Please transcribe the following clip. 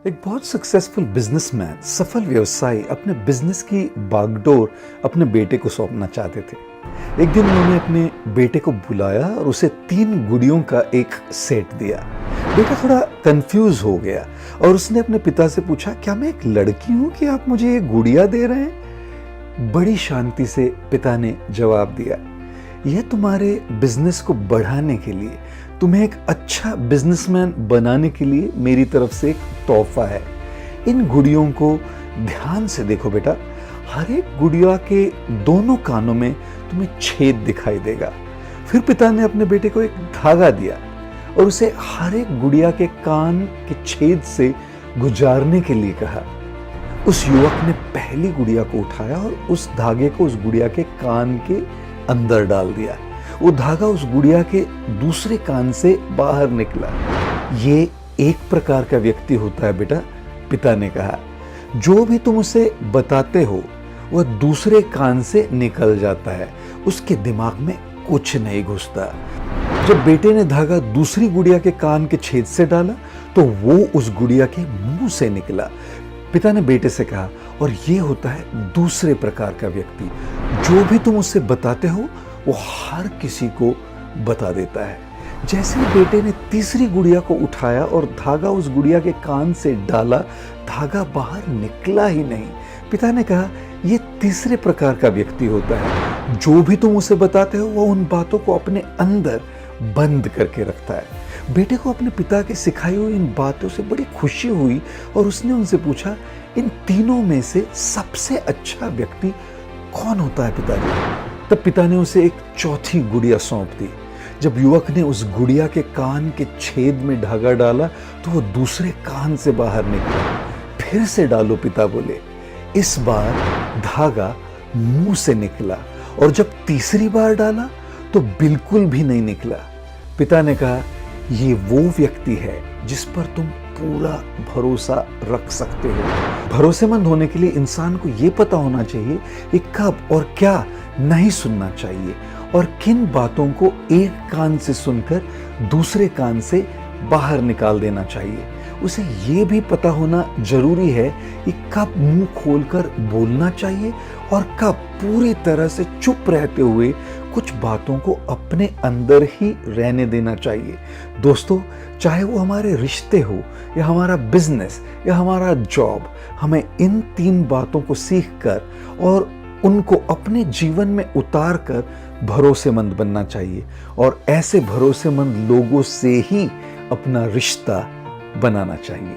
एक बहुत successful businessman, सफल व्यवसायी अपने बिजनेस की बागडोर अपने बेटे को सौंपना चाहते थे। एक दिन उन्होंने अपने बेटे को बुलाया और उसे 3 गुड़ियों का एक सेट दिया। बेटा थोड़ा कंफ्यूज हो गया और उसने अपने पिता से पूछा, क्या मैं एक लड़की हूं कि आप मुझे ये गुड़िया दे रहे हैं? बड़ी शांति से पिता ने जवाब दिया, यह तुम्हारे बिजनेस को बढ़ाने के लिए, तुम्हें एक अच्छा बिजनेसमैन बनाने के लिए मेरी तरफ से एक तोहफा है। इन गुड़ियों को ध्यान से देखो बेटा, हर एक गुड़िया के दोनों कानों में तुम्हें छेद दिखाई देगा। फिर पिता ने अपने बेटे को एक धागा दिया और उसे हर एक गुड़िया के कान के छेद से गुजारने के लिए कहा। उस युवक ने पहली गुड़िया को उठाया और उस धागे को उस गुड़िया के कान के अंदर डाल दिया। वो धागा उस गुड़िया के दूसरे कान से बाहर निकला। ये एक प्रकार का व्यक्ति होता है बेटा, पिता ने कहा, जो भी तुम उसे बताते हो वह दूसरे कान से निकल जाता है, उसके दिमाग में कुछ नहीं घुसता। जब बेटे ने धागा दूसरी गुड़िया के कान के छेद से डाला तो वो उस गुड़िया के मुंह से निकला। पिता ने बेटे से कहा, और ये होता है दूसरे प्रकार का व्यक्ति, जो भी तुम उससे बताते हो वो हर किसी को बता देता है। जैसे ही बेटे ने तीसरी गुड़िया को उठाया और धागा उस गुड़िया के कान से डाला, धागा बाहर निकला ही नहीं। पिता ने कहा, यह तीसरे प्रकार का व्यक्ति होता है, जो भी तुम उसे बताते हो वो उन बातों को अपने अंदर बंद करके रखता है। बेटे को अपने पिता की सिखाई हुई इन बातों से बड़ी खुशी हुई और उसने उनसे पूछा, इन तीनों में से सबसे अच्छा व्यक्ति कौन होता है पिताजी? तब पिता ने उसे एक चौथी गुड़िया सौंप दी। जब युवक ने उस गुड़िया के कान के छेद में धागा डाला तो वो दूसरे कान से बाहर निकला। फिर से डालो, पिता बोले। इस बार धागा मुंह से निकला और जब तीसरी बार डाला तो बिल्कुल भी नहीं निकला। पिता ने कहा, ये वो व्यक्ति है जिस पर तुम पूरा भरोसा रख सकते हो। भरोसेमंद होने के लिए इंसान को ये पता होना चाहिए कि कब और क्या नहीं सुनना चाहिए और किन बातों को एक कान से सुनकर दूसरे कान से बाहर निकाल देना चाहिए। उसे ये भी पता होना जरूरी है कि कब मुंह खोलकर बोलना चाहिए और कब पूरी तरह से चुप रहते हुए कुछ बातों को अपने अंदर ही रहने देना चाहिए। दोस्तों, चाहे वो हमारे रिश्ते हो या हमारा बिजनेस या हमारा जॉब, हमें इन 3 बातों को सीखकर और उनको अपने जीवन में उतार कर भरोसेमंद बनना चाहिए और ऐसे भरोसेमंद लोगों से ही अपना रिश्ता बनाना चाहिए।